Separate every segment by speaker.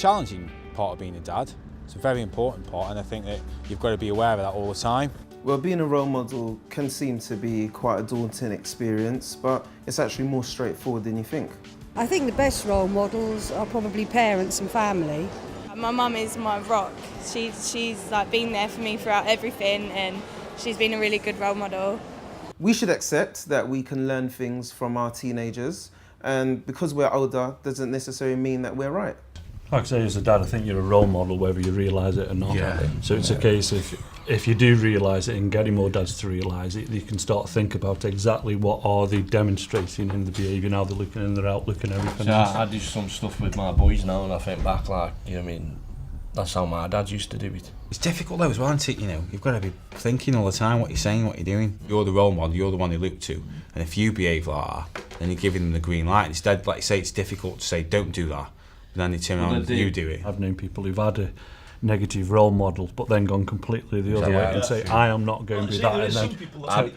Speaker 1: challenging part of being a dad. It's a very important part, and I think that you've got to be aware of that all the time.
Speaker 2: Well, being a role model can seem to be quite a daunting experience, but it's actually more straightforward than you think.
Speaker 3: I think the best role models are probably parents and family.
Speaker 4: My mum is my rock. She's like been there for me throughout everything, and she's been a really good role model.
Speaker 2: We should accept that we can learn things from our teenagers, and because we're older doesn't necessarily mean that we're right.
Speaker 5: Like I say, as a dad, I think you're a role model whether you realise it or not.
Speaker 1: Yeah.
Speaker 5: So it's a case of, if you do realise it and getting more dads to realise it, you can start to think about exactly what are they demonstrating in the behaviour, how they're looking in their outlook and everything.
Speaker 6: So I do some stuff with my boys now, and I think back, like, you know what I mean, that's how my dad used to do it.
Speaker 1: It's difficult though as well, isn't it? You know, you've got to be thinking all the time what you're saying, what you're doing. You're the role model, you're the one they look to, and if you behave like that, then you're giving them the green light. Instead, like you say, it's difficult to say, don't do that, but then they turn around and you do it.
Speaker 5: I've known people who've had a negative role model, but then gone completely the other way and say, I am not going to be that, and then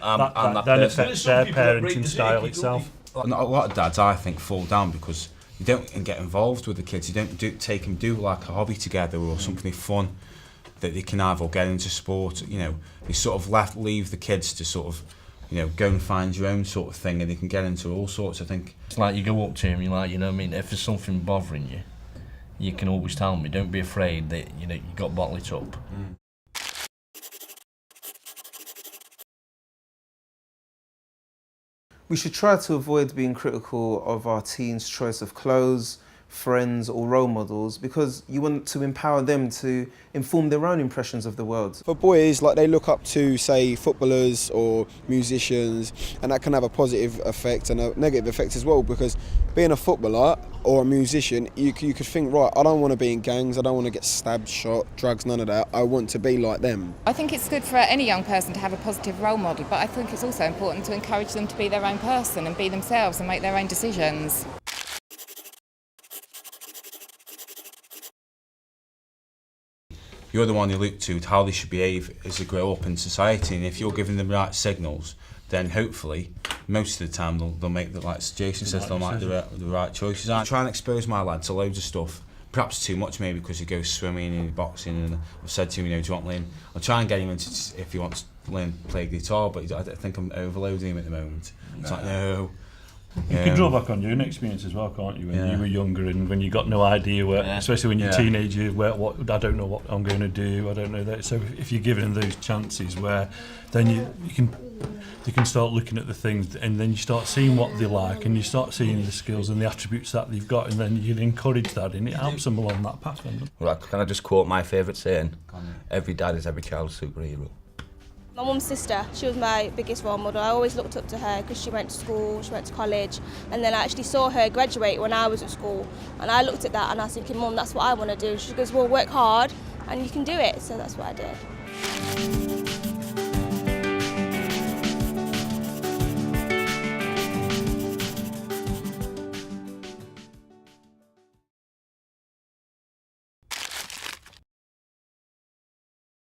Speaker 5: that affects their parenting style itself.
Speaker 1: A lot of dads, I think, fall down because you don't get involved with the kids. You don't take them do like a hobby together or something fun that they can either get into sport. You know, you sort of leave the kids to sort of, you know, go and find your own sort of thing, and they can get into all sorts. I think
Speaker 6: It's like you go up to him, you're like, you know what I mean, if there's something bothering you, you can always tell me. Don't be afraid that, you know, you got to bottle it up.
Speaker 2: We should try to avoid being critical of our teens' choice of clothes, friends or role models, because you want to empower them to inform their own impressions of the world.
Speaker 7: For boys, like, they look up to, say, footballers or musicians, and that can have a positive effect and a negative effect as well, because being a footballer or a musician, you could think, right, I don't want to be in gangs, I don't want to get stabbed, shot, drugs, none of that. I want to be like them.
Speaker 8: I think it's good for any young person to have a positive role model, but I think it's also important to encourage them to be their own person and be themselves and make their own decisions.
Speaker 1: you're the one you look to how they should behave as they grow up in society, and if you're giving them the right signals, then hopefully most of the time they'll make the, like Jason says, they'll make the right choices. I try and expose my lad to loads of stuff, perhaps too much maybe because he goes swimming and boxing, and I've said to him, you know, do you want to learn? I'll try and get him into, if he wants to learn to play guitar, but I think I'm overloading him at the moment. It's like, no.
Speaker 5: You can draw back on your own experience as well, can't you? When you were younger and when you got no idea where, especially when you're a teenager, what I don't know what I'm going to do, I don't know that. So if you're giving them those chances, where then they can start looking at the things, and then you start seeing what they like, and you start seeing the skills and the attributes that they've got, and then you can encourage that, and it helps them along that path.
Speaker 9: Well, can I just quote my favourite saying? Every dad is every child's superhero.
Speaker 4: My mum's sister, she was my biggest role model. I always looked up to her because she went to school, she went to college, and then I actually saw her graduate when I was at school, and I looked at that and I was thinking, Mum, that's what I want to do. She goes, well, work hard and you can do it, so that's what I did.